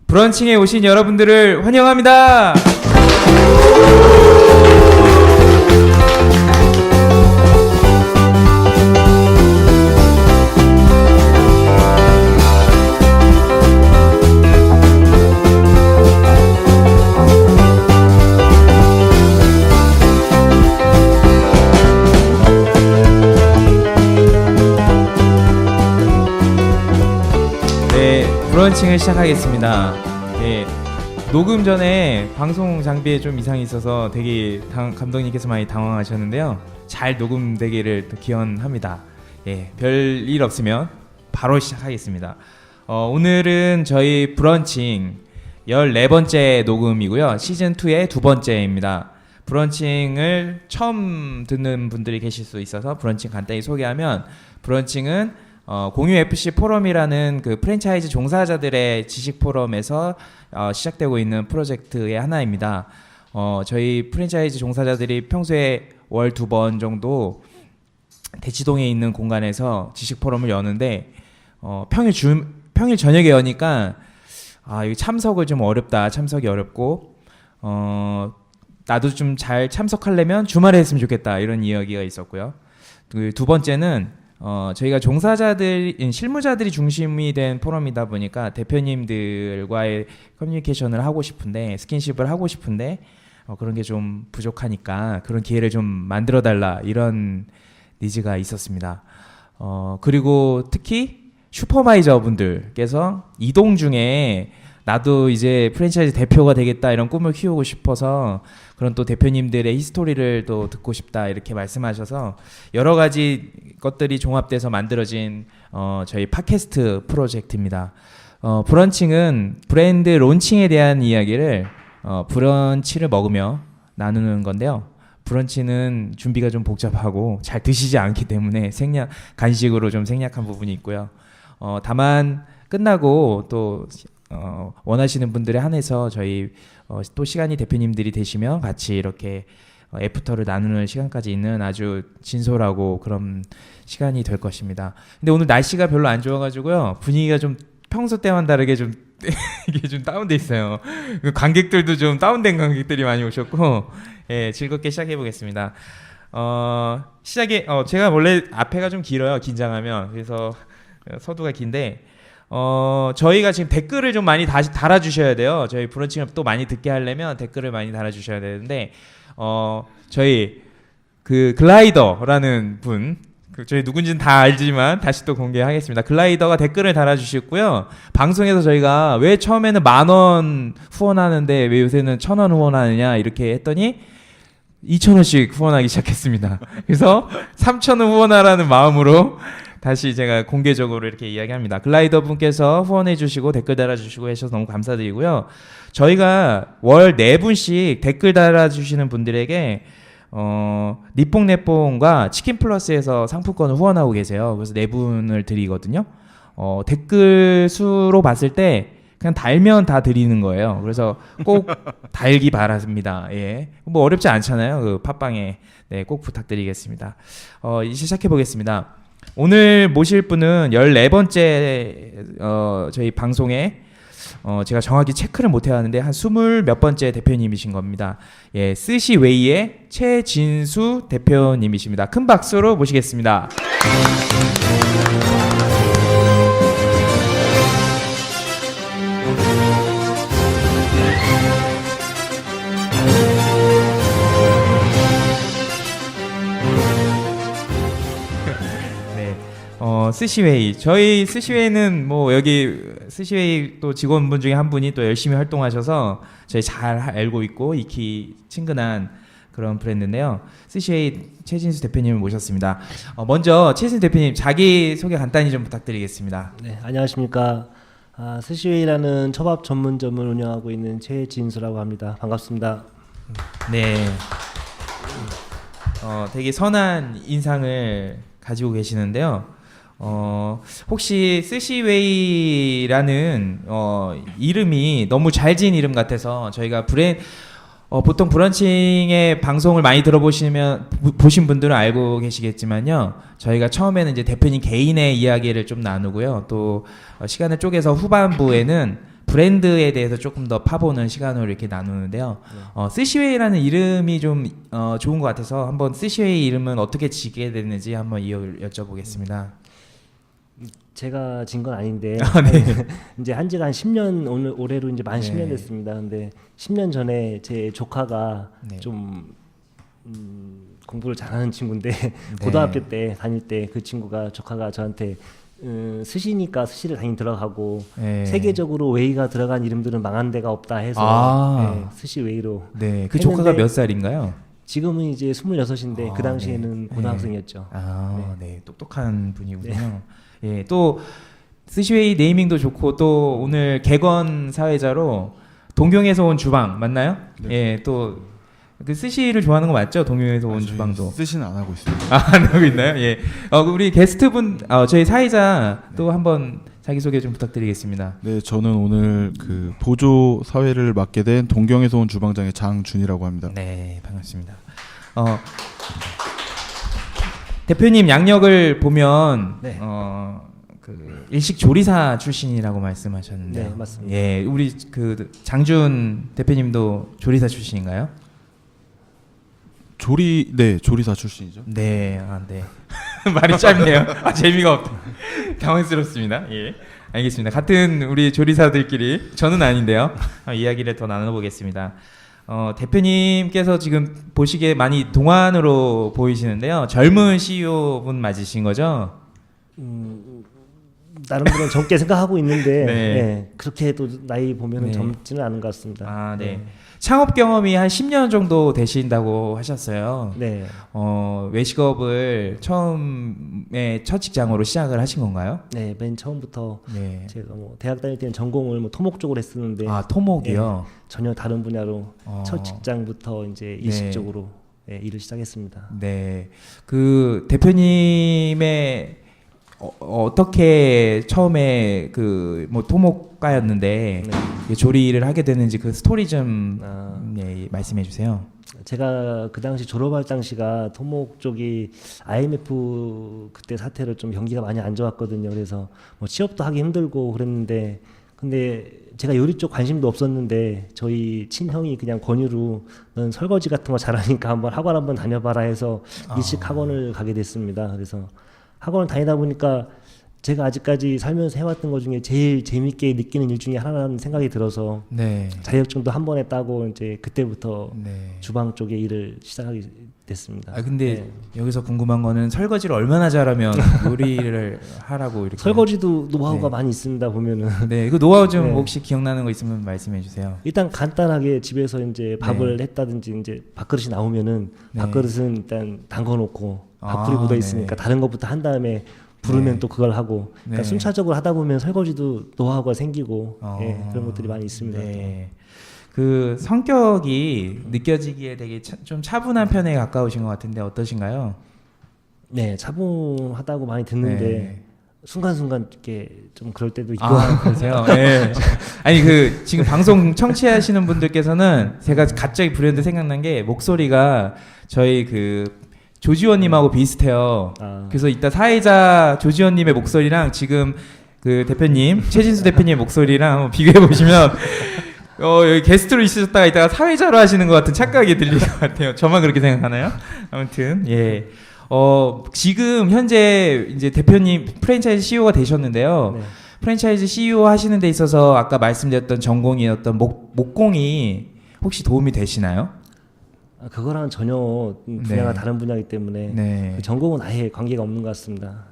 브런칭에 오신 여러분들을 환영합니다. 브런칭을 시작하겠습니다. 네, 녹음 전에 방송 장비에 좀 이상이 있어서 되게 감독님께서 많이 당황하셨는데요. 잘 녹음되기를 기원합니다. 예, 별일 없으면 바로 시작하겠습니다. 오늘은 저희 브런칭 14번째 녹음이고요. 시즌2의 두 번째입니다. 브런칭을 처음 듣는 분들이 계실 수 있어서 브런칭 간단히 소개하면, 브런칭은 공유 FC 포럼이라는 그 프랜차이즈 종사자들의 지식 포럼에서 시작되고 있는 프로젝트의 하나입니다. 저희 프랜차이즈 종사자들이 평소에 월 2번 정도 대치동에 있는 공간에서 지식 포럼을 여는데, 평일 저녁에 여니까 이거 참석을 좀 어렵다. 참석이 어렵고 나도 좀 잘 참석하려면 주말에 했으면 좋겠다. 이런 이야기가 있었고요. 그 두 번째는 저희가 종사자들, 실무자들이 중심이 된 포럼이다 보니까 대표님들과의 커뮤니케이션을 하고 싶은데, 스킨십을 하고 싶은데 그런 게 좀 부족하니까 그런 기회를 좀 만들어달라, 이런 니즈가 있었습니다. 그리고 특히 슈퍼바이저 분들께서 이동 중에 나도 이제 프랜차이즈 대표가 되겠다, 이런 꿈을 키우고 싶어서 그런 또 대표님들의 히스토리를 또 듣고 싶다, 이렇게 말씀하셔서 여러 가지 것들이 종합돼서 만들어진 저희 팟캐스트 프로젝트입니다. 브런칭은 브랜드 론칭에 대한 이야기를 브런치를 먹으며 나누는 건데요. 브런치는 준비가 좀 복잡하고 잘 드시지 않기 때문에 간식으로 좀 생략한 부분이 있고요. 다만 끝나고 또 원하시는 분들에 한해서 저희 또 시간이 대표님들이 되시면 같이 이렇게 애프터를 나누는 시간까지 있는 아주 진솔하고 그런 시간이 될 것입니다. 근데 오늘 날씨가 별로 안 좋아가지고요, 분위기가 좀 평소 때와는 다르게 좀 이게 좀 다운돼 있어요. 관객들도 좀 다운된 관객들이 많이 오셨고, 예, 즐겁게 시작해 보겠습니다. 제가 원래 앞에가 좀 길어요, 긴장하면. 그래서 서두가 긴데, 저희가 지금 댓글을 좀 많이 다시 달아주셔야 돼요. 저희 브런칭을 또 많이 듣게 하려면 댓글을 많이 달아주셔야 되는데, 저희 그 글라이더라는 분, 저희 누군지는 다 알지만 다시 또 공개하겠습니다. 글라이더가 댓글을 달아주셨고요. 방송에서 저희가 왜 처음에는 10,000원 후원하는데 왜 요새는 1,000원 후원하느냐, 이렇게 했더니 2,000원씩 후원하기 시작했습니다. 그래서 3,000원 후원하라는 마음으로 다시 제가 공개적으로 이렇게 이야기합니다. 글라이더 분께서 후원해주시고 댓글 달아주시고 해주셔서 너무 감사드리고요. 저희가 월 4분씩 댓글 달아주시는 분들에게 니뽕네뽕과 치킨플러스에서 상품권을 후원하고 계세요. 그래서 4분을 드리거든요. 댓글 수로 봤을 때 그냥 달면 다 드리는 거예요. 그래서 꼭 달기 바랍니다. 예, 뭐 어렵지 않잖아요. 그 팟빵에. 네, 꼭 부탁드리겠습니다. 이제 시작해 보겠습니다. 오늘 모실 분은 14번째 저희 방송에 제가 정확히 체크를 못 해왔는데 한 20몇 번째 대표님이신 겁니다. 예, 스시웨이의 최진수 대표님이십니다. 큰 박수로 모시겠습니다. 스시웨이, 저희 스시웨이는 뭐 여기 스시웨이 또 직원분 중에 한 분이 또 열심히 활동하셔서 저희 잘 알고 있고 익히 친근한 그런 브랜드인데요. 스시웨이 최진수 대표님을 모셨습니다. 먼저 최진수 대표님 자기 소개 간단히 좀 부탁드리겠습니다. 네, 안녕하십니까. 스시웨이라는 초밥 전문점을 운영하고 있는 최진수라고 합니다. 반갑습니다. 네, 되게 선한 인상을 가지고 계시는데요. 혹시 스시웨이라는 이름이 너무 잘 지은 이름 같아서 저희가 보통 브런칭의 방송을 많이 보신 분들은 알고 계시겠지만요. 저희가 처음에는 이제 대표님 개인의 이야기를 좀 나누고요. 또 시간을 쪼개서 후반부에는 브랜드에 대해서 조금 더 파보는 시간으로 이렇게 나누는데요. 스시웨이라는 이름이 좀 좋은 것 같아서 한번 스시웨이 이름은 어떻게 지게 됐는지 한번 여쭤보겠습니다. 제가 진 건 아닌데 네. 이제 한 지가 한 10년 올해로 이제 만 네. 10년 됐습니다. 근데 10년 전에 제 조카가 네. 좀 공부를 잘하는 친구인데 고등학교 때 다닐 때 그 친구가 조카가 저한테 스시니까 스시를 당연히 들어가고 네. 세계적으로 웨이가 들어간 이름들은 망한 데가 없다 해서 네, 스시 웨이로 네, 그 조카가 몇 살인가요? 지금은 이제 26인데 그 당시에는 네. 고등학생이었죠. 네, 똑똑한 분이군요. 예, 또 스시웨이 네이밍도 좋고 또 오늘 개건 사회자로 동경에서 온 주방 맞나요? 네. 예, 또 그 스시를 좋아하는 거 맞죠? 동경에서 온 주방도. 쓰시는 안 하고 있습니다. 안 하고 있나요? 예. 우리 게스트분, 저희 사회자 또 한번 자기소개 좀 부탁드리겠습니다. 네, 저는 오늘 그 보조 사회를 맡게 된 동경에서 온 주방장의 장준이라고 합니다. 네, 반갑습니다. 대표님 양력을 보면 네. 그 일식 조리사 출신이라고 말씀하셨는데, 네, 맞습니다. 예, 우리 그 장준 대표님도 조리사 출신인가요? 조리사 출신이죠. 네, 네. 말이 짧네요. 재미가 없다. 당황스럽습니다. 예, 알겠습니다. 같은 우리 조리사들끼리 저는 아닌데요. 이야기를 더 나눠보겠습니다. 대표님께서 지금 보시기에 많이 동안으로 보이시는데요. 젊은 CEO 분 맞으신 거죠? 나름대로 젊게 생각하고 있는데 네. 네, 그렇게 또 나이 보면 네. 젊지는 않은 것 같습니다. 네. 창업 경험이 한 10년 정도 되신다고 하셨어요. 네. 외식업을 처음에 첫 직장으로 시작을 하신 건가요? 네, 맨 처음부터 네. 제가 뭐 대학 다닐 때는 전공을 뭐 토목 쪽으로 했었는데 토목이요. 전혀 다른 분야로 어. 첫 직장부터 이제 일식 쪽으로 일을 시작했습니다. 네. 그 대표님의 어떻게 처음에 그 뭐 토목가였는데 조리를 하게 되는지 그 스토리 좀 말씀해 주세요. 제가 그 당시 졸업할 당시가 토목 쪽이 IMF 그때 사태로 좀 경기가 많이 안 좋았거든요. 그래서 뭐 취업도 하기 힘들고 그랬는데 근데 제가 요리 쪽 관심도 없었는데 저희 친형이 그냥 권유로 넌 설거지 같은 거 잘하니까 한번 학원 한번 다녀봐라 해서 일식 학원을 가게 됐습니다. 그래서 학원을 다니다 보니까 제가 아직까지 살면서 해왔던 것 중에 제일 재밌게 느끼는 일 중에 하나라는 생각이 들어서 자격증도 한 번에 따고 이제 그때부터 주방 쪽에 일을 시작하게 됐습니다. 근데 여기서 궁금한 거는 설거지를 얼마나 잘하면 요리를 하라고 이렇게. 설거지도 노하우가 많이 있습니다 보면은. 네, 그 노하우 좀 혹시 기억나는 거 있으면 말씀해 주세요. 일단 간단하게 집에서 이제 밥을 했다든지 이제 밥그릇이 나오면은 밥그릇은 일단 담궈놓고 밥풀이 묻어 있으니까 다른 것부터 한 다음에 부르면 또 그걸 하고 그러니까 순차적으로 하다 보면 설거지도 노하우가 생기고 그런 것들이 많이 있습니다. 네. 그 성격이 느껴지기에 되게 좀 차분한 편에 가까우신 것 같은데 어떠신가요? 네, 차분하다고 많이 듣는데 순간순간 이렇게 좀 그럴 때도 있고. 그러세요? 네. 아니 그 지금 방송 청취하시는 분들께서는 제가 갑자기 불현듯 생각난 게 목소리가 저희 그 조지원님하고 비슷해요. 그래서 이따 사회자 조지원님의 목소리랑 지금 그 대표님 최진수 대표님의 목소리랑 한번 비교해 보시면 여기 게스트로 있으셨다가 이따가 사회자로 하시는 것 같은 착각이 들릴 것 같아요. 저만 그렇게 생각하나요? 아무튼 지금 현재 이제 대표님 프랜차이즈 CEO가 되셨는데요. 프랜차이즈 CEO 하시는 데 있어서 아까 말씀드렸던 전공이었던 목공이 혹시 도움이 되시나요? 그거랑 전혀 분야가 다른 분야이기 때문에 그 전공은 아예 관계가 없는 것 같습니다.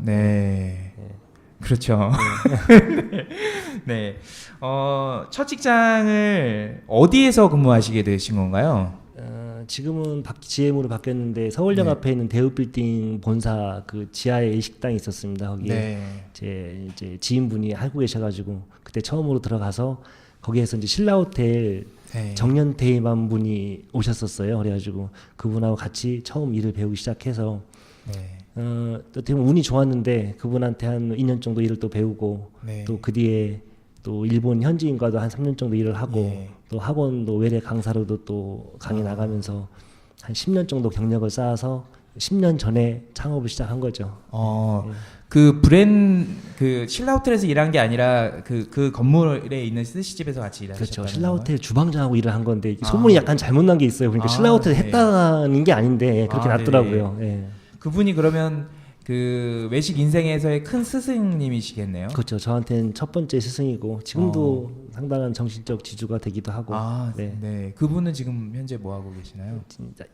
그렇죠. 첫 직장을 어디에서 근무하시게 되신 건가요? 지금은 GM으로 바뀌었는데 서울역 앞에 있는 대우빌딩 본사 그 지하에 일식당이 있었습니다. 거기에 제 이제 지인분이 알고 계셔가지고 그때 처음으로 들어가서 거기에서 이제 신라호텔 정년퇴임한 분이 오셨었어요. 그래가지고 그분하고 같이 처음 일을 배우기 시작해서 어떻게 보면 운이 좋았는데 그분한테 한 2년 정도 일을 또 배우고 또 그 뒤에 또 일본 현지인과도 한 3년 정도 일을 하고 또 학원도 외래 강사로도 또 강의 나가면서 한 10년 정도 경력을 쌓아서 10년 전에 창업을 시작한 거죠. 예. 그 신라호텔에서 일한 게 아니라 그 건물에 있는 스시집에서 같이 일하셨다는 그렇죠. 건가요? 신라호텔 주방장하고 일을 한 건데 소문이 약간 잘못 난 게 있어요. 그러니까 신라호텔 네. 했다는 게 아닌데 그렇게 아, 났더라고요. 예. 그분이 그러면 그 외식 인생에서의 큰 스승님이시겠네요. 그렇죠. 저한테는 첫 번째 스승이고 지금도 상당한 정신적 지주가 되기도 하고. 네. 네. 그분은 지금 현재 뭐 하고 계시나요? 진짜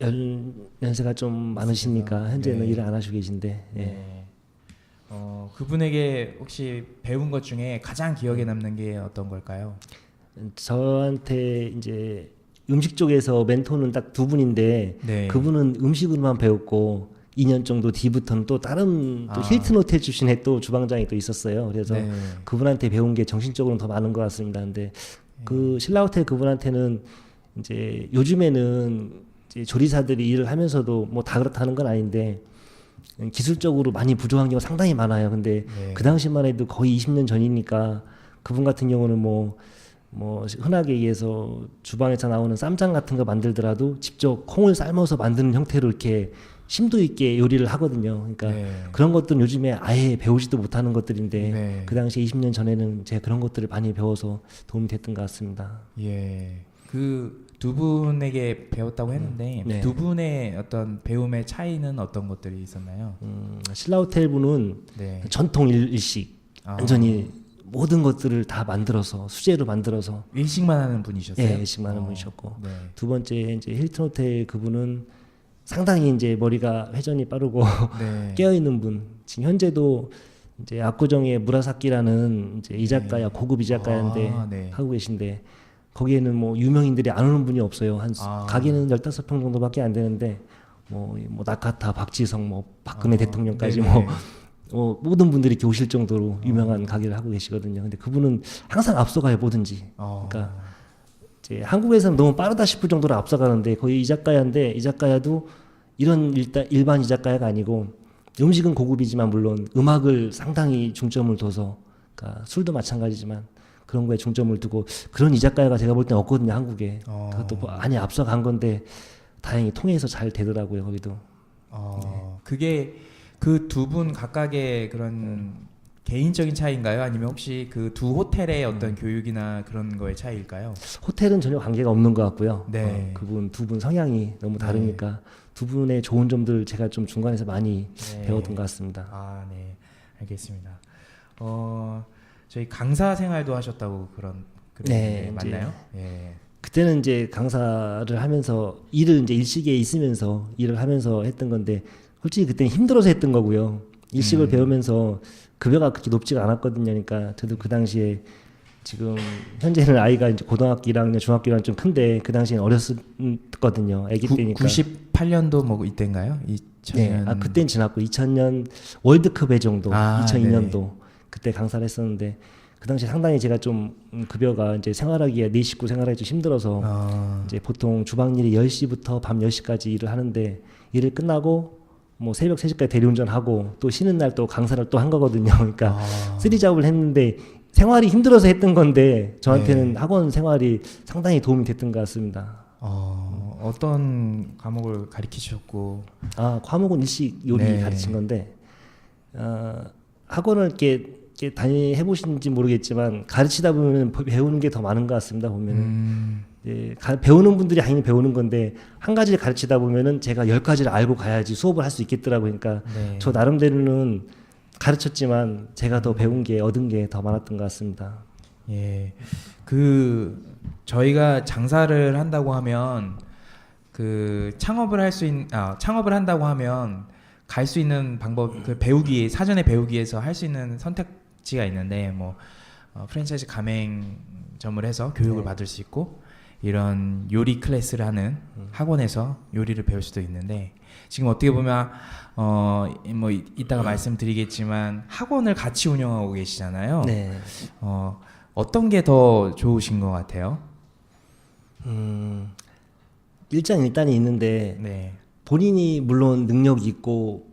연세가 좀 많으시니까 현재는 네. 일을 안 하시고 계신데. 예. 네. 그분에게 혹시 배운 것 중에 가장 기억에 남는 게 어떤 걸까요? 저한테 이제 음식 쪽에서 멘토는 딱 두 분인데 네. 그분은 음식으로만 배웠고 2년 정도 뒤부터는 또 다른 또 힐튼 호텔 출신의 또 주방장이 또 있었어요. 그래서 네. 그분한테 배운 게 정신적으로는 더 많은 것 같습니다. 근데 그 신라호텔 그분한테는 이제 요즘에는 이제 조리사들이 일을 하면서도 뭐 다 그렇다는 건 아닌데 기술적으로 많이 부족한 경우가 상당히 많아요. 근데 네. 그 당시만 해도 거의 20년 전이니까 그분 같은 경우는 뭐 흔하게 얘기해서 주방에서 나오는 쌈장 같은 거 만들더라도 직접 콩을 삶아서 만드는 형태로 이렇게 심도 있게 요리를 하거든요. 그러니까 네. 그런 것들은 요즘에 아예 배우지도 못하는 것들인데 네. 그 당시 20년 전에는 제가 그런 것들을 많이 배워서 도움이 됐던 것 같습니다. 예. 그 두 분에게 배웠다고 했는데 네. 두 분의 어떤 배움의 차이는 어떤 것들이 있었나요? 신라호텔 분은 네. 전통 일식 완전히 모든 것들을 다 만들어서 수제로 만들어서 일식만 하는 분이셨어요? 예, 일식 많은 분이셨고 네. 두 번째 이제 힐튼 호텔 그분은 상당히 이제 머리가 회전이 빠르고 네. 깨어 있는 분. 지금 현재도 이제 압구정의 무라사키라는 이제 이자카야 고급 이자카야인데 네. 하고 계신데 거기에는 뭐 유명인들이 안 오는 분이 없어요. 한 아. 가게는 15평 정도밖에 안 되는데 뭐 나카타, 박지성, 뭐 박근혜 대통령까지 네네. 모든 분들이 이렇게 오실 정도로 유명한 가게를 하고 계시거든요. 근데 그분은 항상 앞서가요, 뭐든지. 그러니까 이제 한국에서는 너무 빠르다 싶을 정도로 앞서가는데 거의 이자카야인데 이자카야도 이런 일반 이자카야가 아니고 음식은 고급이지만 물론 음악을 상당히 중점을 둬서 그러니까 술도 마찬가지지만 그런 거에 중점을 두고 그런 이자카야가 제가 볼 때는 없거든요, 한국에. 그것도 많이 앞서간 건데 다행히 통해서 잘 되더라고요, 거기도. 그게 그 두 분 각각의 그런 개인적인 차이인가요? 아니면 혹시 그 두 호텔의 어떤 교육이나 그런 거의 차이일까요? 호텔은 전혀 관계가 없는 것 같고요. 네. 그분 두 분 성향이 너무 다르니까 두 분의 좋은 점들 제가 좀 중간에서 많이 배웠던 것 같습니다. 네. 알겠습니다. 저희 강사 생활도 하셨다고 그런 네, 맞나요? 예. 그때는 이제 강사를 하면서 일을 이제 일식에 있으면서 일을 하면서 했던 건데 솔직히 그때는 힘들어서 했던 거고요. 일식을 배우면서 급여가 그렇게 높지가 않았거든요. 그러니까 저도 그 당시에 지금 현재는 아이가 이제 고등학교 1학년, 중학교 1학년 좀 큰데 그 당시에는 어렸었거든요. 아기 때니까. 98년도 뭐 이때인가요? 2000년. 네, 그때는 지났고 2000년 월드컵에 정도, 2002년도 네. 그때 강사를 했었는데 그 당시 상당히 제가 좀 급여가 이제 생활하기에 네 식구 생활하기 좀 힘들어서 이제 보통 주방 일이 10시부터 밤 10시까지 일을 하는데 일을 끝나고 뭐 새벽 3시까지 대리운전하고 또 쉬는 날 또 강사를 또 한 거거든요. 그러니까 쓰리잡을 했는데 생활이 힘들어서 했던 건데 저한테는 학원 생활이 상당히 도움이 됐던 것 같습니다. 어떤 과목을 가르치셨고? 과목은 일식 요리 가르친 건데 학원을 이렇게 해보신지 모르겠지만 가르치다 보면 배우는 게 더 많은 것 같습니다. 보면은 배우는 분들이 당연히 배우는 건데 한 가지를 가르치다 보면은 제가 10가지를 알고 가야지 수업을 할 수 있겠더라고요. 그러니까 저 나름대로는 가르쳤지만 제가 더 배운 게 얻은 게 더 많았던 것 같습니다. 예, 저희가 장사를 한다고 하면 창업을 한다고 하면 갈 수 있는 방법, 사전에 배우기 위해서 할 수 있는 선택지가 있는데 프랜차이즈 가맹점을 해서 교육을 받을 수 있고 이런 요리 클래스를 하는 학원에서 요리를 배울 수도 있는데 지금 어떻게 보면 이따가 말씀드리겠지만 학원을 같이 운영하고 계시잖아요. 네. 어떤 게 더 좋으신 것 같아요? 일장일단이 있는데 본인이 물론 능력이 있고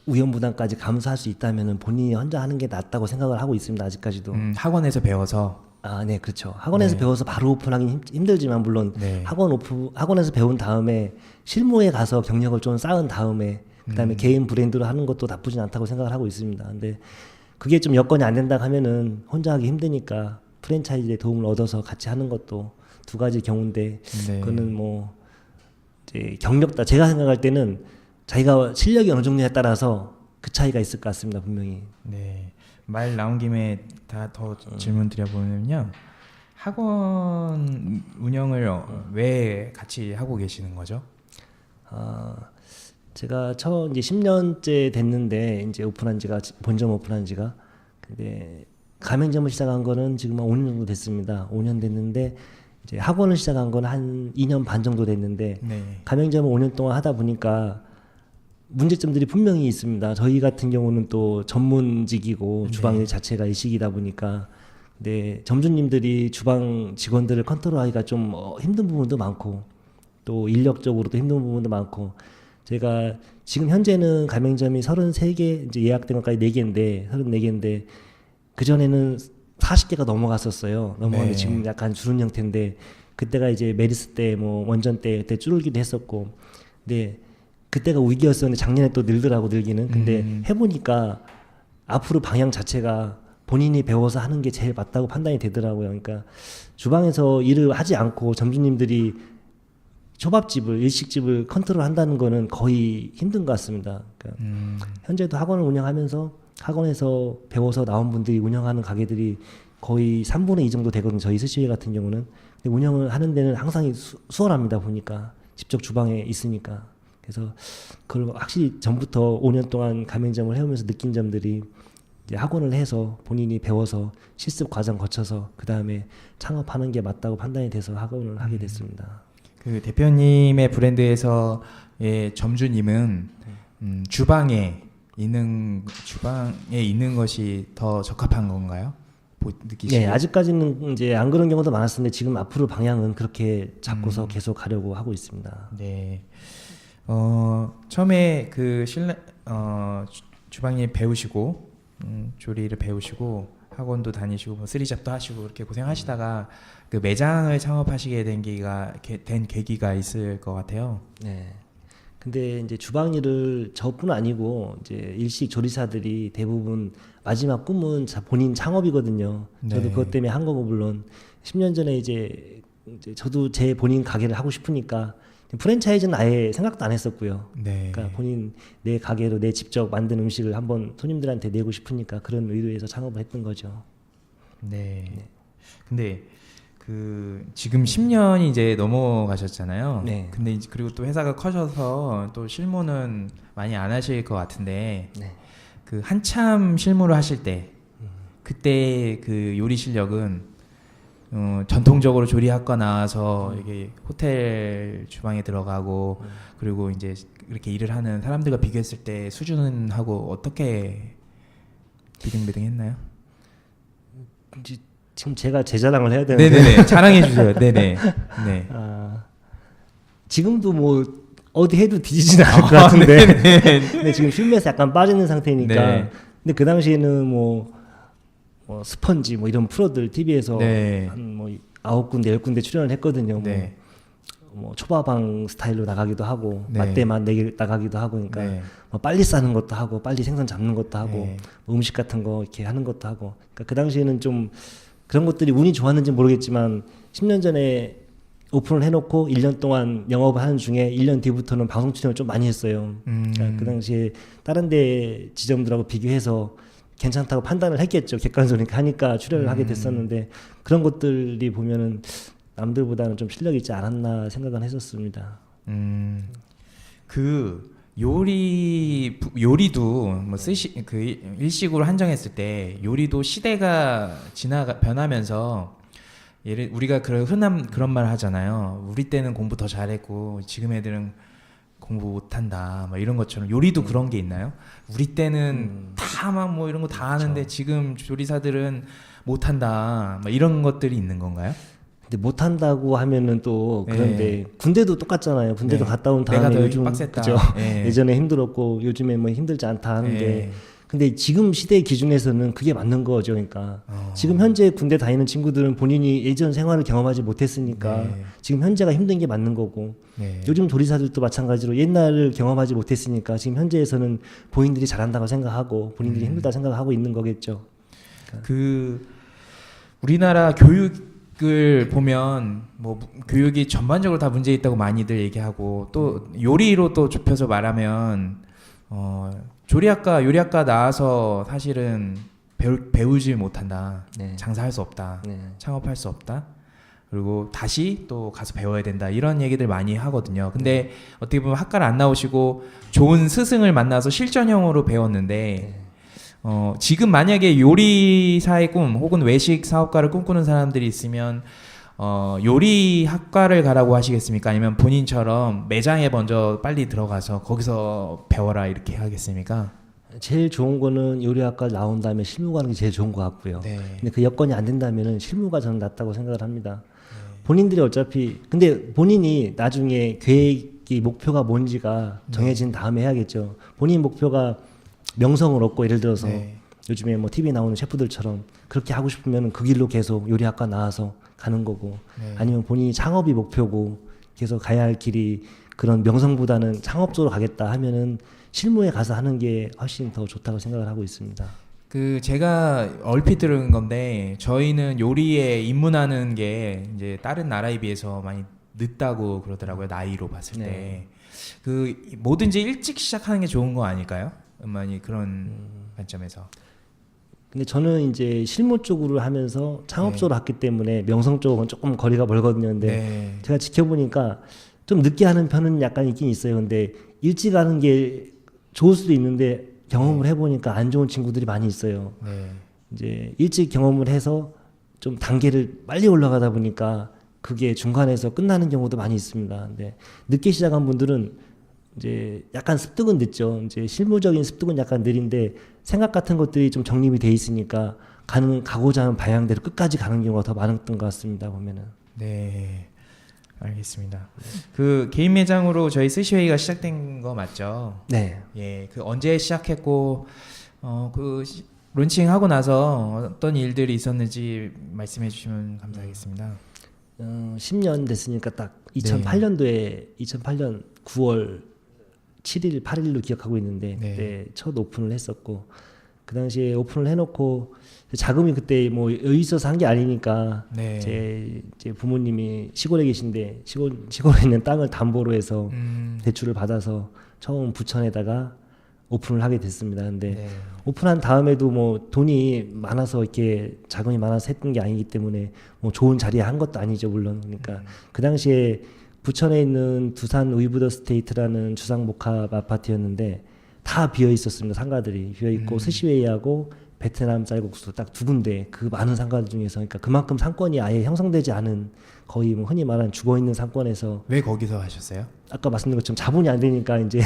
우연부담까지 감수할 수 있다면은 본인이 혼자 하는 게 낫다고 생각을 하고 있습니다. 아직까지도. 학원에서 배워서. 네, 그렇죠. 학원에서 네. 배워서 바로 오픈하기 힘들지만 물론 네. 학원에서 배운 다음에 실무에 가서 경력을 좀 쌓은 다음에 그다음에 개인 브랜드로 하는 것도 나쁘진 않다고 생각을 하고 있습니다. 근데 그게 좀 여건이 안 된다 하면은 혼자 하기 힘드니까 프랜차이즈의 도움을 얻어서 같이 하는 것도 두 가지 경우인데 네. 그거는 뭐 이제 제가 생각할 때는 자기가 실력이 어느 정도에 따라서 그 차이가 있을 것 같습니다. 분명히. 네. 말 나온 김에 다 더 질문 드려보면요. 학원 운영을 왜 같이 하고 계시는 거죠? 제가 이제 10년째 됐는데 이제 본점 오픈한 지가 근데 가맹점을 시작한 거는 지금 한 5년 정도 됐습니다. 5년 됐는데 이제 학원을 시작한 건 한 2년 반 정도 됐는데 네. 가맹점을 5년 동안 하다 보니까 문제점들이 분명히 있습니다. 저희 같은 경우는 또 전문직이고 주방 일 자체가 일식이다 보니까 근데 점주님들이 주방 직원들을 컨트롤하기가 좀 힘든 부분도 많고 또 인력적으로도 힘든 부분도 많고 제가 지금 현재는 가맹점이 33개 이제 예약된 것까지 4개인데 34개인데 그전에는 40개가 넘어갔었어요. 넘어갔는데 네. 지금 약간 줄은 형태인데 그때가 이제 메리스 때 뭐 원전 때 그때 줄기도 했었고 근데 그때가 위기였었는데 작년에 또 늘기는 근데 해보니까 앞으로 방향 자체가 본인이 배워서 하는 게 제일 맞다고 판단이 되더라고요. 그러니까 주방에서 일을 하지 않고 점주님들이 초밥집을 일식집을 컨트롤 한다는 거는 거의 힘든 것 같습니다. 그러니까 현재도 학원을 운영하면서 학원에서 배워서 나온 분들이 운영하는 가게들이 거의 3분의 2 정도 되거든요. 저희 스시회 같은 경우는. 근데 운영을 하는 데는 항상 수월합니다. 보니까 직접 주방에 있으니까. 그래서 그걸 확실히 전부터 5년 동안 가맹점을 해오면서 느낀 점들이 이제 학원을 해서 본인이 배워서 실습 과정 거쳐서 그 다음에 창업하는 게 맞다고 판단이 돼서 학원을 하게 됐습니다. 그 대표님의 브랜드에서의 점주님은 주방에 있는 것이 더 적합한 건가요? 느끼시기에? 네, 아직까지는 이제 안 그런 경우도 많았는데 지금 앞으로 방향은 그렇게 잡고서 계속 가려고 하고 있습니다. 네. 처음에 그 주방일 배우시고 조리를 배우시고 학원도 다니시고 뭐 쓰리잡도 하시고 그렇게 고생하시다가 그 매장을 창업하시게 된 계기가 있을 것 같아요. 네. 근데 이제 주방 일을 저뿐 아니고 이제 일식 조리사들이 대부분 마지막 꿈은 본인 창업이거든요. 저도 네. 그것 때문에 한 거고 물론 10년 전에 이제 저도 제 본인 가게를 하고 싶으니까 프랜차이즈는 아예 생각도 안 했었고요. 네. 그러니까 본인 내 가게로 내 직접 만든 음식을 한번 손님들한테 내고 싶으니까 그런 의도에서 창업을 했던 거죠. 네. 근데 그 지금 10년이 이제 넘어가셨잖아요. 네. 근데 이제 그리고 또 회사가 커져서 또 실무는 많이 안 하실 것 같은데 네. 그 한참 실무를 하실 때 그때 그 요리 실력은 전통적으로 조리학과 나와서 이게 호텔 주방에 들어가고 그리고 이제 이렇게 일을 하는 사람들과 비교했을 때 수준하고 어떻게 비등비등했나요? 이제 지금 제가 제 자랑을 해야 되는데 네네네 자랑해 주세요. 네네. 네. 지금도 뭐 어디 해도 뒤지진 않을 것 같은데 근데 지금 쉴면서 약간 빠지는 상태니까 네. 근데 그 당시에는 뭐 스펀지 뭐 이런 프로들 TV에서 네. 한 뭐 9군데 10군데 출연을 했거든요. 네. 뭐 초밥왕 스타일로 나가기도 하고 네. 맛대만 나가기도 하고 그러니까 네. 뭐 빨리 싸는 것도 하고 빨리 생선 잡는 것도 하고 네. 뭐 음식 같은 거 이렇게 하는 것도 하고 그러니까 그 당시에는 좀 그런 것들이 운이 좋았는지 모르겠지만 10년 전에 오픈을 해놓고 1년 동안 영업을 하는 중에 1년 뒤부터는 방송 출연을 좀 많이 했어요. 그러니까 그 당시에 다른 데 지점들하고 비교해서 괜찮다고 판단을 했겠죠. 객관적으로 하니까 출연을 하게 됐었는데 그런 것들이 보면은 남들보다는 좀 실력이 있지 않았나 생각은 했었습니다. 그 요리도 뭐 그 일식으로 한정했을 때 요리도 시대가 변하면서 우리가 흔한 그런 말 하잖아요. 우리 때는 공부 더 잘했고 지금 애들은 공부 못한다. 뭐 이런 것처럼 요리도 그런 게 있나요? 우리 때는 다 막 뭐 이런 거 다 하는데 지금 조리사들은 못한다. 뭐 이런 것들이 있는 건가요? 근데 못한다고 하면은 또 네. 그런데 군대도 똑같잖아요. 군대도 네. 갔다 온 내가 다음에 더 요즘 빡셌다. 그죠? 네. 예전에 힘들었고 요즘에 뭐 힘들지 않다 하는데 네. 근데 지금 시대 기준에서는 그게 맞는 거죠. 그러니까 지금 현재 군대 다니는 친구들은 본인이 예전 생활을 경험하지 못했으니까 네. 지금 현재가 힘든 게 맞는 거고 네. 요즘 조리사들도 마찬가지로 옛날을 경험하지 못했으니까 지금 현재에서는 본인들이 잘한다고 생각하고 본인들이 힘들다 생각하고 있는 거겠죠. 그 우리나라 교육을 보면 뭐 교육이 전반적으로 다 문제 있다고 많이들 얘기하고 또 요리로 또 좁혀서 말하면 조리학과 요리학과 나와서 사실은 배우지 못한다. 네. 장사할 수 없다. 네. 창업할 수 없다. 그리고 다시 또 가서 배워야 된다. 이런 얘기들 많이 하거든요. 근데 어떻게 보면 학과를 안 나오시고 좋은 스승을 만나서 실전형으로 배웠는데 지금 만약에 요리사의 꿈 혹은 외식 사업가를 꿈꾸는 사람들이 있으면 요리 학과를 가라고 하시겠습니까? 아니면 본인처럼 매장에 먼저 빨리 들어가서 거기서 배워라 이렇게 하겠습니까? 제일 좋은 거는 요리학과 나온 다음에 실무 가는 게 제일 좋은 것 같고요. 네. 근데 그 여건이 안 된다면은 실무가 저는 낫다고 생각을 합니다. 본인들이 어차피 근데 본인이 나중에 계획이 목표가 뭔지가 정해진 다음에 해야겠죠. 본인 목표가 명성을 얻고 예를 들어서 네. 요즘에 뭐 TV 나오는 셰프들처럼 그렇게 하고 싶으면 그 길로 계속 요리학과 나와서 가는 거고 네. 아니면 본인이 창업이 목표고 계속 가야 할 길이 그런 명성보다는 창업 쪽으로 가겠다 하면은 실무에 가서 하는 게 훨씬 더 좋다고 생각을 하고 있습니다. 그 제가 얼핏 들은 건데 저희는 요리에 입문하는 게 이제 다른 나라에 비해서 많이 늦다고 그러더라고요. 나이로 봤을 네. 때. 그 뭐든지 일찍 시작하는 게 좋은 거 아닐까요? 많이 그런 관점에서. 근데 저는 이제 실무 쪽으로 하면서 창업 네. 쪽으로 갔기 때문에 명성 쪽은 조금 거리가 멀거든요. 근데 네. 제가 지켜보니까 좀 늦게 하는 편은 약간 있긴 있어요. 근데 일찍 하는 게 좋을 수도 있는데 경험을 해보니까 안 좋은 친구들이 많이 있어요. 네. 이제 일찍 경험을 해서 좀 단계를 빨리 올라가다 보니까 그게 중간에서 끝나는 경우도 많이 있습니다. 근데 늦게 시작한 분들은 이제 약간 습득은 늦죠. 이제 실무적인 습득은 약간 느린데 생각 같은 것들이 좀 정립이 돼 있으니까 가고자 하는 방향대로 끝까지 가는 경우가 더 많았던 것 같습니다. 보면은. 네. 알겠습니다. 그 개인 매장으로 저희 스시웨이가 시작된 거 맞죠? 네. 예. 그 언제 시작했고 론칭하고 나서 어떤 일들이 있었는지 말씀해 주시면 감사하겠습니다. 10년 됐으니까 딱 2008년도에 2008년 9월 7일, 8일로 기억하고 있는데 네. 그때 첫 오픈을 했었고 그 당시에 오픈을 해놓고 자금이 그때 뭐 여유 있어서 한 게 아니니까 네. 제 부모님이 시골에 계신데 시골에 있는 땅을 담보로 해서 대출을 받아서 처음 부천에다가 오픈을 하게 됐습니다. 근데 네. 오픈한 다음에도 뭐 돈이 많아서 이렇게 자금이 많아서 했던 게 아니기 때문에 뭐 좋은 자리에 한 것도 아니죠 물론. 그러니까 그 당시에 부천에 있는 두산 위브더 스테이트라는 주상복합 아파트였는데 다 비어 있었습니다. 상가들이 비어 있고 스시웨이하고 베트남 쌀국수 딱 두 군데 그 많은 상가들 중에서 그러니까 그만큼 상권이 아예 형성되지 않은 거의 뭐 흔히 말하는 죽어 있는 상권에서 왜 거기서 하셨어요? 아까 말씀드린 것처럼 자본이 안 되니까 이제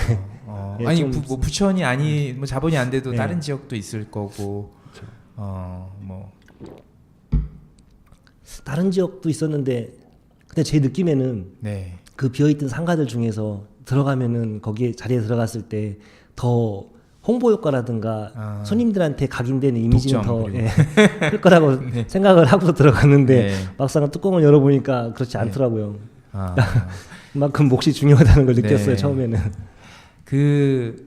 예, 아니 좀 뭐 부천이 아니 뭐 자본이 안 돼도 네. 다른 지역도 있을 거고 뭐 다른 지역도 있었는데 근데 제 느낌에는 네. 그 비어있던 상가들 중에서 들어가면은 거기에 자리에 들어갔을 때 더 홍보 효과라든가 손님들한테 각인되는 이미지는 독점, 더 그리고. 클 거라고 생각을 하고 들어갔는데 네. 막상 뚜껑을 열어보니까 그렇지 않더라고요. 아, 그만큼 몫이 중요하다는 걸 느꼈어요 네. 처음에는. 그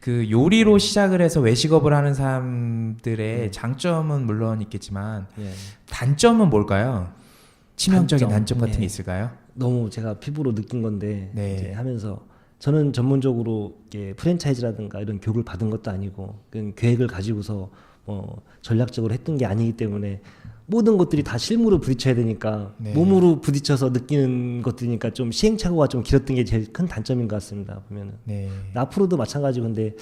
요리로 시작을 해서 외식업을 하는 사람들의 장점은 물론 있겠지만 예. 단점은 뭘까요? 치명적인 단점, 단점 같은 게 예. 있을까요? 너무 제가 피부로 느낀 건데 네. 이제 하면서 저는 전문적으로 이렇게 프랜차이즈라든가 이런 교육을 받은 것도 아니고 그냥 계획을 가지고서 뭐 전략적으로 했던 게 아니기 때문에 모든 것들이 다 실무로 부딪혀야 되니까 네. 몸으로 부딪혀서 느끼는 것들이니까 좀 시행착오가 좀 길었던 게 제일 큰 단점인 것 같습니다. 보면은 네. 앞으로도 마찬가지고 근데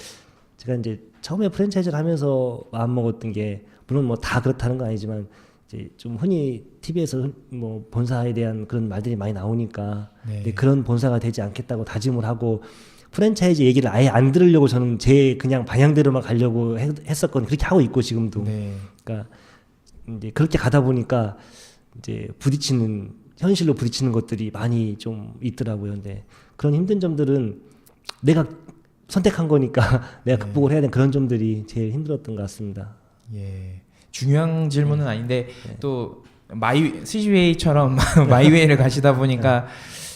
제가 이제 처음에 프랜차이즈를 하면서 마음 먹었던 게 물론 뭐 다 그렇다는 건 아니지만 이제 좀 흔히 TV에서 뭐 본사에 대한 그런 말들이 많이 나오니까 네. 근데 그런 본사가 되지 않겠다고 다짐을 하고 프랜차이즈 얘기를 아예 안 들으려고 저는 제 그냥 방향대로만 가려고 했었거든요. 그렇게 하고 있고 지금도. 네. 그러니까 이제 그렇게 가다 보니까 이제 현실로 부딪히는 것들이 많이 좀 있더라고요. 근데 그런 힘든 점들은 내가 선택한 거니까 내가 네. 극복을 해야 되는 그런 점들이 제일 힘들었던 것 같습니다. 예. 중요한 질문은 아닌데 또 스시웨이처럼 마이웨이를 가시다 보니까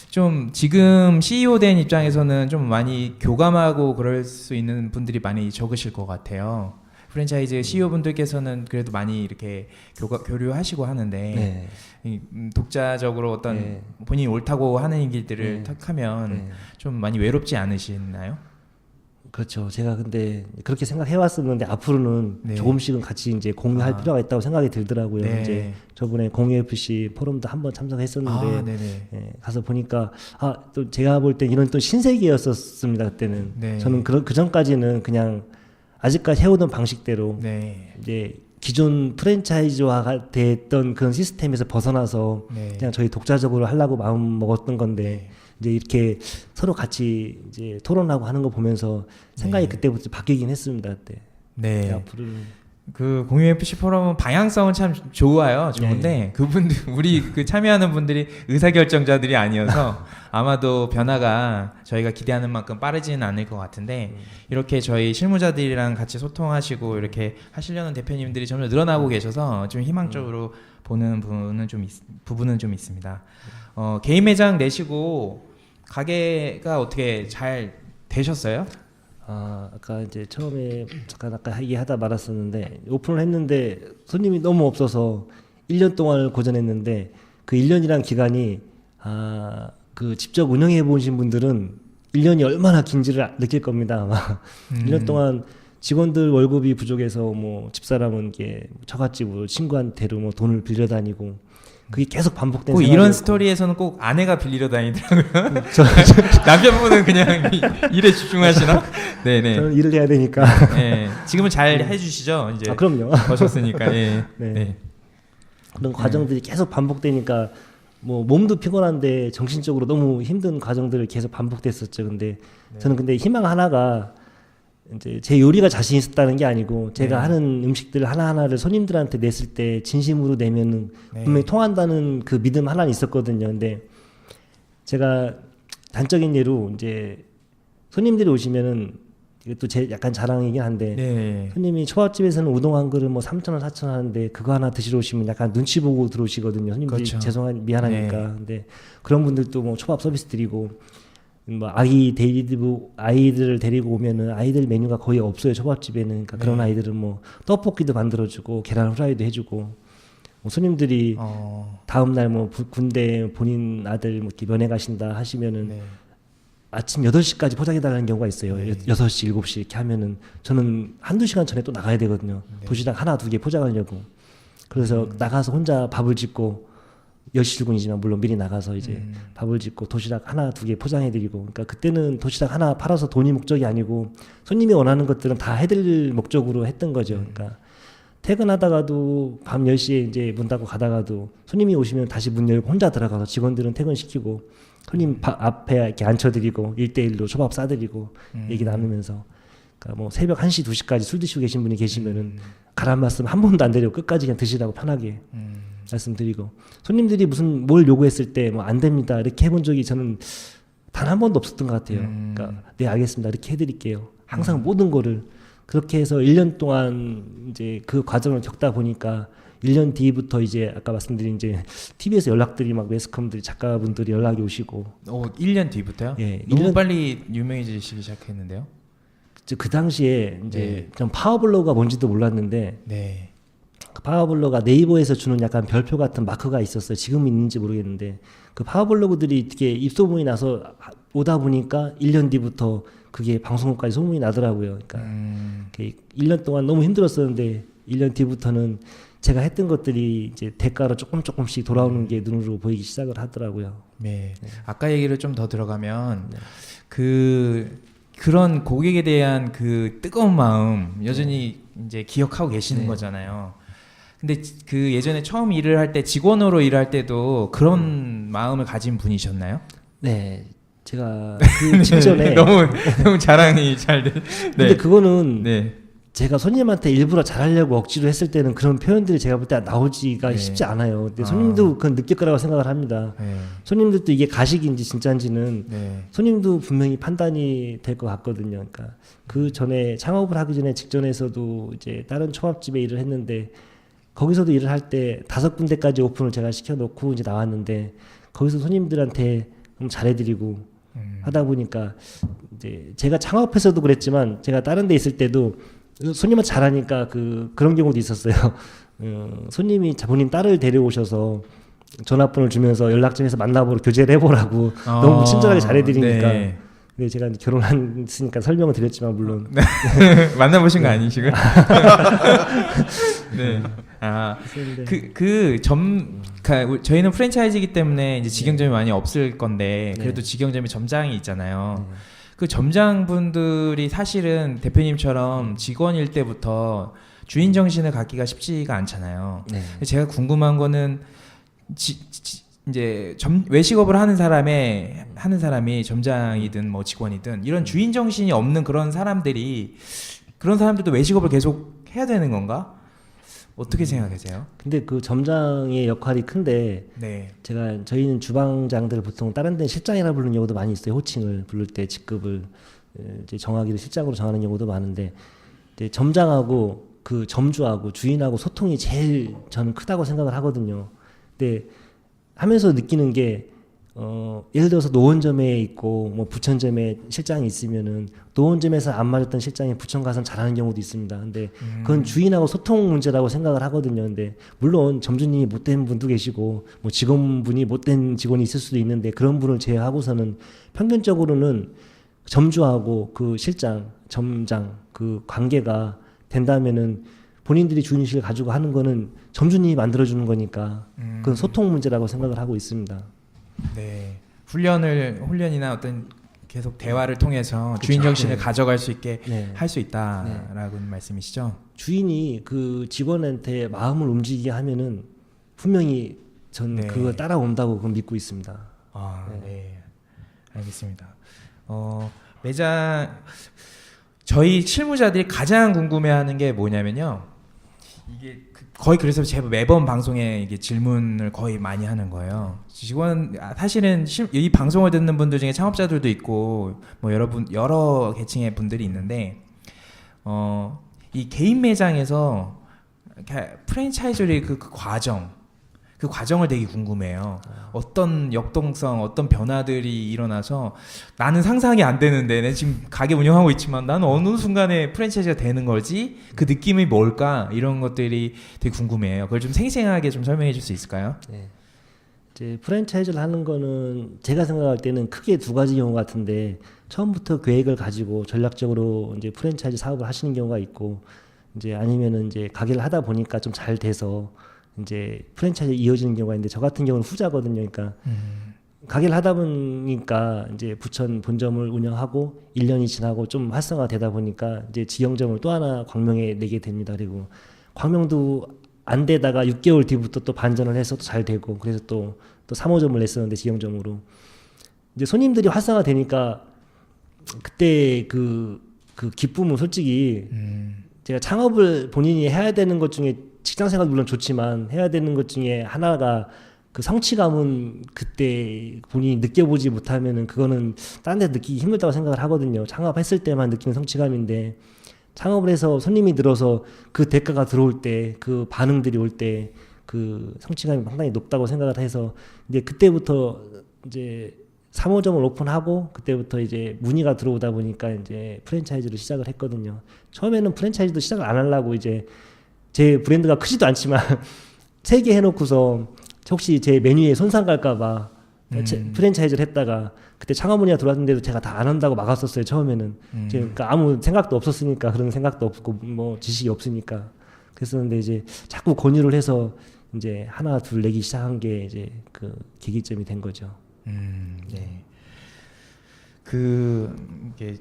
좀 지금 CEO 된 입장에서는 좀 많이 교감하고 그럴 수 있는 분들이 많이 적으실 것 같아요. 프랜차이즈 CEO 분들께서는 그래도 많이 이렇게 교류하시고 하는데 네. 독자적으로 어떤 네. 본인이 옳다고 하는 길들을 네. 택하면 네. 좀 많이 외롭지 않으시나요? 그렇죠. 제가 근데 그렇게 생각해 왔었는데 앞으로는 네. 조금씩은 같이 이제 공유할 아. 필요가 있다고 생각이 들더라고요. 네. 이제 저번에 공유 FC 포럼도 한번 참석했었는데 네네. 예, 가서 보니까 또 제가 볼 때 이런 또 신세계였었습니다. 그때는 네. 저는 그 전까지는 그냥 아직까지 해오던 방식대로 네. 이제 기존 프랜차이즈화가 됐던 그런 시스템에서 벗어나서 네. 그냥 저희 독자적으로 하려고 마음 먹었던 건데 이제 이렇게 서로 같이 이제 토론하고 하는 거 보면서 생각이 네. 그때부터 바뀌긴 했습니다. 그때. 네. 앞으로는 그 공유 FC 포럼은 방향성은 참 좋아요. 좋은데 그분들 우리 그 참여하는 분들이 의사결정자들이 아니어서 아마도 변화가 저희가 기대하는 만큼 빠르지는 않을 것 같은데 이렇게 저희 실무자들이랑 같이 소통하시고 이렇게 하시려는 대표님들이 점점 늘어나고 계셔서 좀 희망적으로 보는 부분은 좀 있습니다. 개인 매장 내시고 가게가 어떻게 잘 되셨어요? 아까 이제 처음에 잠깐 아까 얘기하다 말았었는데 오픈을 했는데 손님이 너무 없어서 1년 동안을 고전했는데 그 1년이란 기간이 그 직접 운영해 보신 분들은 1년이 얼마나 긴지를 느낄 겁니다. 아마 1년 동안 직원들 월급이 부족해서 뭐 집사람은 이게 처갓집으로 친구한테로 뭐 돈을 빌려다니고 그게 계속 반복된 꼭 이런 생활이었고. 스토리에서는 꼭 아내가 빌리러 다니더라고요. 남편분은 그냥 일에 집중하시나? 네네. 저는 일을 해야 되니까. 네. 지금은 잘 해주시죠. 이제 그럼요. 버셨으니까. 예. 네. 네. 그런 과정들이 계속 반복되니까 뭐 몸도 피곤한데 정신적으로 너무 힘든 과정들을 계속 반복됐었죠. 근데 저는 근데 희망 하나가 이제 제 요리가 자신 있었다는 게 아니고 제가 하는 음식들 하나하나를 손님들한테 냈을 때 진심으로 내면은 분명히 통한다는 그 믿음 하나는 있었거든요. 근데 제가 단적인 예로 이제 손님들이 오시면은 이것도 제 약간 자랑이긴 한데 네. 손님이 초밥집에서는 우동 한 그릇 뭐 3,000원, 4,000원 하는데 그거 하나 드시러 오시면 약간 눈치 보고 들어오시거든요. 손님들이 그렇죠. 미안하니까. 네. 근데 그런 분들도 뭐 초밥 서비스 드리고 뭐 아이들을 데리고 오면은 아이들 메뉴가 거의 없어요. 초밥집에는. 그러니까 그런 아이들은 뭐 떡볶이도 만들어주고 계란 후라이도 해주고 뭐 손님들이 다음 날 뭐 군대 본인 아들 뭐 이렇게 면회 가신다 하시면은 네. 아침 8시까지 포장해달라는 경우가 있어요. 6시, 7시 이렇게 하면은 저는 한두 시간 전에 또 나가야 되거든요. 도시락 하나, 두 개 포장하려고. 그래서 나가서 혼자 밥을 짓고 10시 출근이지만 물론 미리 나가서 이제 밥을 짓고 도시락 하나, 두 개 포장해드리고. 그러니까 그때는 도시락 하나 팔아서 돈이 목적이 아니고 손님이 원하는 것들은 다 해드릴 목적으로 했던 거죠. 그러니까 퇴근하다가도 밤 10시에 이제 문 닫고 가다가도 손님이 오시면 다시 문 열고 혼자 들어가서 직원들은 퇴근시키고 손님 앞에 이렇게 앉혀드리고 1대1로 초밥 싸드리고 얘기 나누면서 그러니까 뭐 새벽 1시, 2시까지 술 드시고 계신 분이 계시면은 가란 말씀 한 번도 안 드리고 끝까지 그냥 드시라고 편하게 말씀드리고 손님들이 무슨 뭘 요구했을 때 뭐 안 됩니다 이렇게 해본 적이 저는 단 한 번도 없었던 것 같아요. 그러니까 네 알겠습니다 이렇게 해드릴게요. 항상 모든 거를 그렇게 해서 1년 동안 이제 그 과정을 겪다 보니까 1년 뒤부터 이제 아까 말씀드린 이제 TV에서 연락들이 막 매스컴들이 작가분들이 연락이 오시고 1년 뒤부터요? 예, 너무 1년 빨리 유명해지시기 시작했는데요. 그 당시에 이제 네. 전 파워블로그가 뭔지도 몰랐는데 네. 그 파워블로그가 네이버에서 주는 약간 별표 같은 마크가 있었어요. 지금 있는지 모르겠는데 그 파워블로그들이 이렇게 입소문이 나서 오다 보니까 1년 뒤부터 그게 방송국까지 소문이 나더라고요. 그러니까 1년 동안 너무 힘들었었는데 1년 뒤부터는 제가 했던 것들이 이제 대가로 조금씩 돌아오는 게 눈으로 보이기 시작을 하더라고요. 네. 아까 얘기를 좀 더 들어가면 그런 고객에 대한 그 뜨거운 마음 여전히 이제 기억하고 계시는 거잖아요. 근데 그 예전에 처음 일을 할 때 직원으로 일할 때도 그런 마음을 가진 분이셨나요? 네, 제가 그 직전에 너무 자랑이 잘 돼. 근데 그거는 네. 제가 손님한테 일부러 잘하려고 억지로 했을 때는 그런 표현들이 제가 볼 때 나오지가 네. 쉽지 않아요. 근데 손님도 그건 느낄 거라고 생각을 합니다. 네. 손님들도 이게 가식인지 진짜인지는 네. 손님도 분명히 판단이 될 것 같거든요. 그러니까 그 전에 창업을 하기 전에 직전에서도 이제 다른 초밥집에 일을 했는데 거기서도 일을 할 때 5군데까지 오픈을 제가 시켜놓고 이제 나왔는데 거기서 손님들한테 좀 잘해드리고 하다 보니까 이제 제가 창업해서도 그랬지만 제가 다른 데 있을 때도 손님한테 잘하니까 그런 경우도 있었어요. 손님이 본인 딸을 데려오셔서 전화번호를 주면서 연락처에서 만나보러 교제를 해보라고 너무 친절하게 잘해드리니까. 네. 근데 제가 이제 결혼했으니까 설명을 드렸지만 물론 만나보신 거 아니시고요? 네. 저희는 프랜차이즈이기 때문에 이제 직영점이 많이 없을 건데 그래도 직영점에 점장이 있잖아요. 그 점장분들이 사실은 대표님처럼 직원일 때부터 주인 정신을 갖기가 쉽지가 않잖아요. 네. 제가 궁금한 거는 이제 외식업을 하는 사람이 점장이든 뭐 직원이든 이런 주인 정신이 없는 그런 사람들도 외식업을 계속 해야 되는 건가? 어떻게 생각하세요? 근데 그 점장의 역할이 큰데 네. 저희는 주방장들을 보통 다른 데는 실장이라 부르는 경우도 많이 있어요. 호칭을 부를 때 직급을 이제 정하기를 실장으로 정하는 경우도 많은데 이제 점장하고 그 점주하고 주인하고 소통이 제일 저는 크다고 생각을 하거든요. 근데 하면서 느끼는 게 예를 들어서 노원점에 있고 뭐 부천점에 실장이 있으면은 노원점에서 안 맞았던 실장이 부천 가서는 잘하는 경우도 있습니다. 근데 그건 주인하고 소통 문제라고 생각을 하거든요. 근데 물론 점주님이 못된 분도 계시고 뭐 직원분이 못된 직원이 있을 수도 있는데 그런 분을 제외하고서는 평균적으로는 점주하고 그 실장, 점장 그 관계가 된다면은 본인들이 주인의식을 가지고 하는 거는 점주님이 만들어주는 거니까 그건 소통 문제라고 생각을 하고 있습니다. 네. 훈련이나 어떤 계속 대화를 통해서 그쵸. 주인 정신을 네. 가져갈 수 있게 네. 할 수 있다라고 말씀이시죠? 주인이 그 직원한테 마음을 움직이게 하면은 분명히 전 네. 그거 따라온다고 그건 믿고 있습니다. 아, 네. 알겠습니다. 매장 저희 실무자들이 가장 궁금해하는 게 뭐냐면요. 이게 거의 그래서 제가 매번 방송에 이게 질문을 거의 많이 하는 거예요. 사실은 이 방송을 듣는 분들 중에 창업자들도 있고 뭐 여러 계층의 분들이 있는데 이 개인 매장에서 프랜차이즈의 그 과정을 되게 궁금해요. 어떤 역동성, 어떤 변화들이 일어나서 나는 상상이 안 되는데 내 지금 가게 운영하고 있지만 나는 어느 순간에 프랜차이즈가 되는 거지? 그 느낌이 뭘까? 이런 것들이 되게 궁금해요. 그걸 좀 생생하게 좀 설명해 줄 수 있을까요? 네. 이제 프랜차이즈를 하는 거는 제가 생각할 때는 크게 2가지 경우 같은데 처음부터 계획을 가지고 전략적으로 이제 프랜차이즈 사업을 하시는 경우가 있고 이제 아니면은 이제 가게를 하다 보니까 좀 잘 돼서 이제 프랜차이즈 이어지는 경우가 있는데 저 같은 경우는 후자거든요. 그러니까 가게를 하다 보니까 이제 부천 본점을 운영하고 1년이 지나고 좀 활성화되다 보니까 이제 지경점을 또 하나 광명에 내게 됩니다. 그리고 광명도 안 되다가 6개월 뒤부터 또 반전을 해서 또 잘 되고 그래서 또 3호점을 냈었는데 지경점으로 이제 손님들이 활성화되니까 그때 그 기쁨은 솔직히 제가 창업을 본인이 해야 되는 것 중에 직장 생활 물론 좋지만 해야 되는 것 중에 하나가 그 성취감은 그때 본인이 느껴보지 못하면은 그거는 다른 데 느끼기 힘들다고 생각을 하거든요. 창업했을 때만 느끼는 성취감인데 창업을 해서 손님이 늘어서 그 대가가 들어올 때 그 반응들이 올 때 그 성취감이 상당히 높다고 생각을 해서 이제 그때부터 이제 3호점을 오픈하고 그때부터 이제 문의가 들어오다 보니까 이제 프랜차이즈를 시작을 했거든요. 처음에는 프랜차이즈도 시작을 안 하려고 이제 제 브랜드가 크지도 않지만 3개 해놓고서 혹시 제 메뉴에 손상 갈까봐 프랜차이즈를 했다가 그때 창업 문의가 들어왔는데도 제가 다 안 한다고 막았었어요. 처음에는 그러니까 아무 생각도 없었으니까 그런 생각도 없고 뭐 지식이 없으니까 그랬었는데 이제 자꾸 권유를 해서 이제 하나 둘 내기 시작한 게 이제 그 계기점이 된 거죠. 네. 이게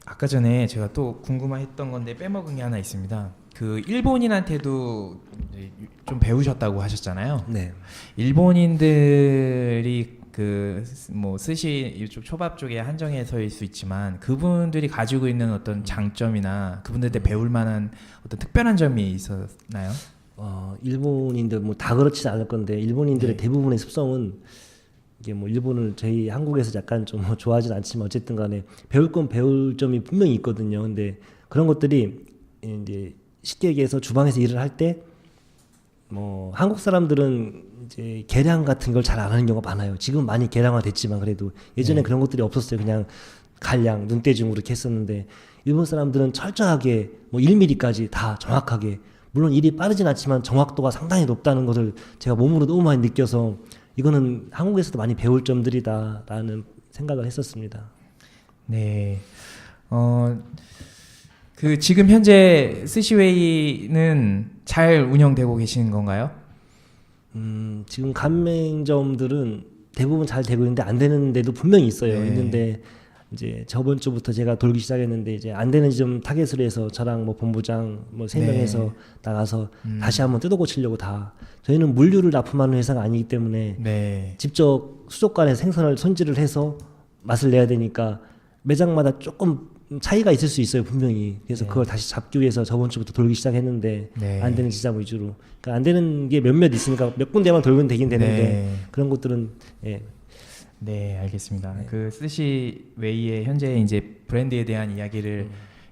아까 전에 제가 또 궁금했던 건데 빼먹은 게 하나 있습니다. 그 일본인한테도 이제 좀 배우셨다고 하셨잖아요. 네. 일본인들이 그 뭐 스시 이쪽 초밥 쪽에 한정해서일 수 있지만 그분들이 가지고 있는 어떤 장점이나 그분들한테 배울 만한 어떤 특별한 점이 있었나요? 일본인들 뭐 다 그렇지 않을 건데 일본인들의 네. 대부분의 습성은 이게 뭐 일본을 저희 한국에서 약간 좀 좋아하진 않지만 어쨌든 간에 배울 건 배울 점이 분명히 있거든요. 근데 그런 것들이 이제 쉽게 얘기해서 주방에서 일을 할 때 뭐 한국 사람들은 이제 계량 같은 걸 잘 안 하는 경우가 많아요. 지금 많이 계량화됐지만 그래도 예전에 그런 것들이 없었어요. 그냥 간량, 눈대중으로 이렇게 했었는데 일본 사람들은 철저하게 뭐 1mm까지 다 정확하게 물론 일이 빠르진 않지만 정확도가 상당히 높다는 것을 제가 몸으로 너무 많이 느껴서 이거는 한국에서도 많이 배울 점들이다라는 생각을 했었습니다. 네. 그 지금 현재 스시웨이는 잘 운영되고 계시는 건가요? 지금 가맹점들은 대부분 잘 되고 있는데 안 되는 데도 분명히 있어요. 네. 있는데 이제 저번 주부터 제가 돌기 시작했는데 이제 안 되는 점 타겟으로 해서 저랑 뭐 본부장 뭐 세 네. 명에서 나가서 다시 한번 뜯어 고치려고 다 저희는 물류를 납품하는 회사가 아니기 때문에 네. 직접 수족관에서 생선을 손질을 해서 맛을 내야 되니까 매장마다 조금 차이가 있을 수 있어요 분명히. 그래서 네. 그걸 다시 잡기 위해서 저번 주부터 돌기 시작했는데 네. 안 되는 지점 위주로. 그러니까 안 되는 게 몇몇 있으니까 몇 군데만 돌면 되긴 되는데 네. 그런 것들은 예. 네, 알겠습니다. 네. 그 스시웨이의 현재 이제 브랜드에 대한 이야기를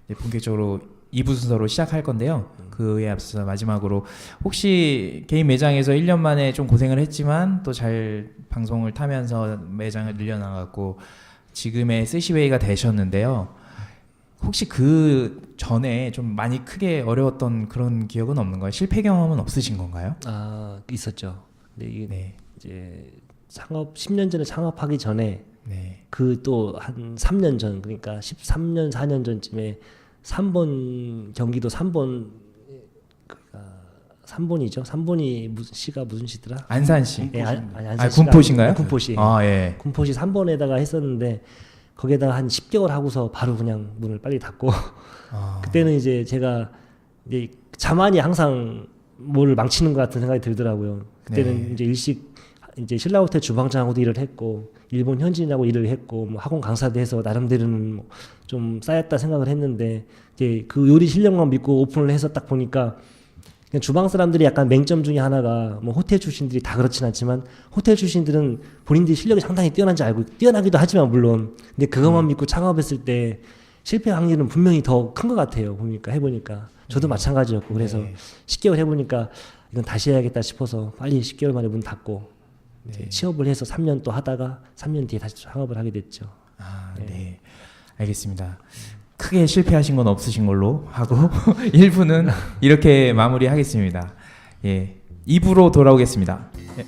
이제 본격적으로 2부 순서로 시작할 건데요. 그에 앞서 마지막으로 혹시 개인 매장에서 1년 만에 좀 고생을 했지만 또 잘 방송을 타면서 매장을 늘려나갔고 지금의 스시웨이가 되셨는데요. 혹시 그 전에 좀 많이 크게 어려웠던 그런 기억은 없는 거예요? 실패 경험은 없으신 건가요? 아 있었죠. 근데 이게 네. 이제 창업 10년 전에 창업하기 전에 네. 그 또 한 3년 전 그러니까 13년 4년 전쯤에 3번 경기도 3번 그러니까 3번이죠. 3번이 무슨 시가 무슨 시더라? 안산시. 예, 아니 안산 군포시인가요? 군포시. 아, 예. 군포시 3번에다가 했었는데 거기에다가 한 10개월 하고서 바로 그냥 문을 빨리 닫고 아. 그때는 이제 제가 이제 자만이 항상 뭘 망치는 것 같은 생각이 들더라고요. 그때는 네. 이제 일식 이제 신라호텔 주방장하고도 일을 했고 일본 현지인하고 일을 했고 뭐 학원 강사도 해서 나름대로는 뭐좀 쌓였다 생각을 했는데 이제 그 요리 실력만 믿고 오픈을 해서 딱 보니까 그냥 주방 사람들이 약간 맹점 중에 하나가 뭐 호텔 출신들이 다 그렇진 않지만 호텔 출신들은 본인들이 실력이 상당히 뛰어난지 알고 뛰어나기도 하지만 물론 근데 그것만 믿고 창업했을 때 실패 확률은 분명히 더 큰 것 같아요. 보니까 해보니까 저도 마찬가지였고 그래서 네. 10개월 해보니까 이건 다시 해야겠다 싶어서 빨리 10개월 만에 문 닫고 이제 취업을 해서 3년 또 하다가 3년 뒤에 다시 창업을 하게 됐죠. 아, 네. 알겠습니다. 크게 실패하신 건 없으신 걸로 하고 1부는 이렇게 마무리하겠습니다. 예. 2부로 돌아오겠습니다. 예.